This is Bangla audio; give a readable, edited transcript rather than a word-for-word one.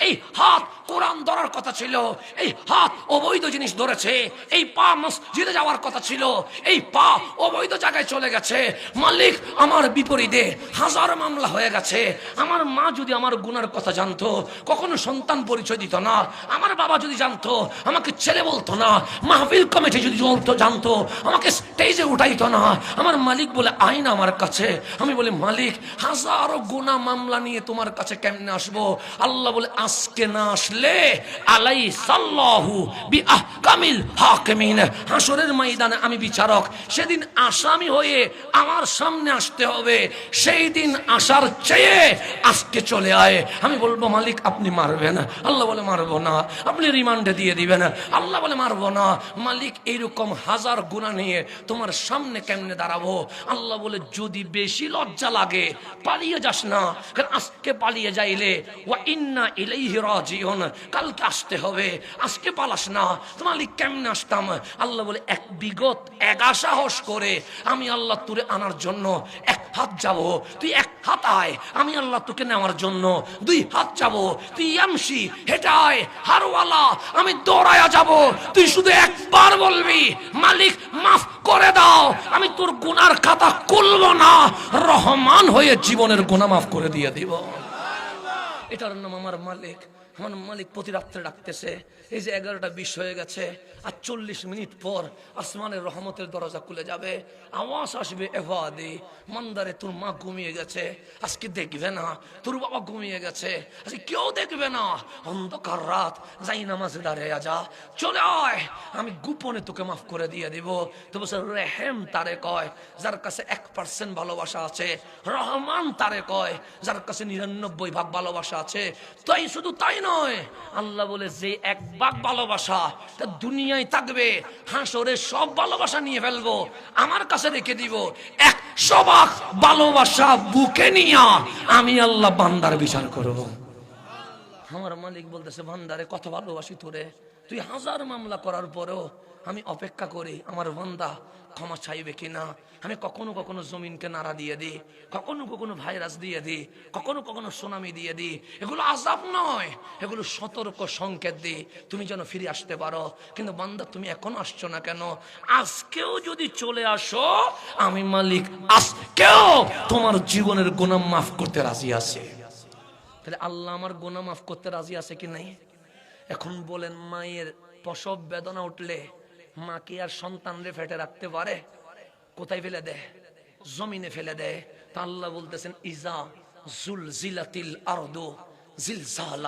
এই হাত কোরআন ধরার কথা ছিল, এই হাত অবৈধ জিনিস ধরেছে, এই পা মসজিদে যাওয়ার কথা ছিল, এই পা অবৈধ জায়গায় চলে গেছে। মালিক আমার বিপরীতে হাজার মামলা হয়ে গেছে। আমার মা যদি আমার গুনার কথা জানতো, কখনো সন্তান পরিচয় দিত না। আমার বাবা যদি জানতো, আমাকে ছেলে বলতো না। মাহফিল কমিটি যদি জানতো, আমাকে স্টেজে উঠাইতো না। আমার মালিক বলে আইন আমার কাছে। আমি বলি মালিক, হাজারো গুনাহ মামলা নিয়ে তোমার কাছে কেমনে আসবো? আল্লাহ বলে আজকে না আসলে আলাইসাল্লাহু বিআহকামিল হাকিমিন, হাসরের ময়দানে আমি বিচারক, সেদিন আসামি হয়ে আমার সামনে আসতে হবে। সেই দিন আসার চেয়ে আজকে চলে আয়। আমি বলবো মালিক আপনি মারবেন? আল্লাহ বলে মারবো না। আপনি রিমান্ডে দিয়ে দিবেন? আল্লাহ বলে মারবো না। মালিক এইরকম হাজার গুনাহ নিয়ে তোমার সামনে কেমনে দাঁড়াবো? আল্লাহ বলে যদি বেশি লজ্জা লাগে পালিয়ে যাস না, কারণ আজকে পালিয়ে যাইলে ওয়া ইন্না ইলাইহি রাজিউন, কালকে আসতে হবে। আজকে পালাস না। মালিক কেমনে আসতাম? আল্লাহ বলে এক বিগত একা সাহস করে আমি আল্লাহ তোরে আনার জন্য এক হাত যাব, তুই এক হাত আয়। আমি আল্লাহ তোকে নেওয়ার জন্য দুই হাত যাব। তুই আমশি হেঁটায় হারওয়ালা, আমি দৌড়ায়া যাব। তুই শুধু একবার বলবি মালিক মাফ করে দাও, আমি তোর গুনার খাতা খুলবো না, রহমান হয়ে জীবনের গুনাহ মাফ করে দিয়ে দিব। এটার নাম আমার মালিক। আমার মালিক প্রতি রাত্রে ডাকতেছে। এই যে 11টা 20 হয়ে গেছে, আর 40 মিনিট পর আসমানের রহমতের দরজা খুলে যাবে। আওয়াজ আসবে, এভাদি মন্দারে তোর মা ঘুমিয়ে গেছে, আজকে দেখবে না। তোর বাবা ঘুমিয়ে গেছে, আজকে কেউ দেখবে না। অন্ধকার রাত, যাই নামাজে দাঁড়িয়ে যা, চলে আয়, আমি গোপনে তোকে মাফ করে দিয়ে দিব। তো বলছে রেহেম তারে কয় যার কাছে 1% ভালোবাসা আছে, রহমান তারে কয় যার কাছে 99 ভাগ ভালোবাসা আছে। তাই শুধু তাই নয়, আল্লাহ বলে যে 1 ভাগ ভালোবাসা তা দুনিয়ায় থাকবে, হাসরে সব ভালোবাসা নিয়ে ফেলবো, আমার কাছে রেখে দিব। 100 ভাগ ভালোবাসা বুকে নিয়া আমি আল্লাহ বান্দার বিচার করব। আমার মালিক বলতেছে বান্দারে কত ভালোবাসি তোরে, তুই হাজার মামলা করার পরেও আমি অপেক্ষা করি আমার বান্দা ক্ষমা চাইবে কিনা। আমি কখনো কখনো জমিনকে নাড়া দিয়ে দিই, কখনো কখনো ভাইরাস দিয়ে দিই, কখনো কখনো সুনামি দিয়ে দিই। এগুলো আযাব নয়, এগুলো সতর্ক সংকেত দিই তুমি যেন ফিরে আসতে পারো। কিন্তু বান্দা তুমি এখনো আসছো না কেন? আজকেও যদি চলে আসো, আমি মালিক আজকেও তোমার জীবনের গুনাহ মাফ করতে রাজি আছি। তাহলে আল্লাহ আমার গুনাহ মাফ করতে রাজি আছে কি নাই? এখন বলেন, মায়ের প্রসব বেদনা উঠলে মা কি আর সন্তানরে ফেটে রাখতে পারে? কোথায় ফেলে দেয়? জমিনে ফেলে দেয়। তা আল্লাহ বলতেছেন ইজা জুলজিলাতিল আরদু জিলজালা।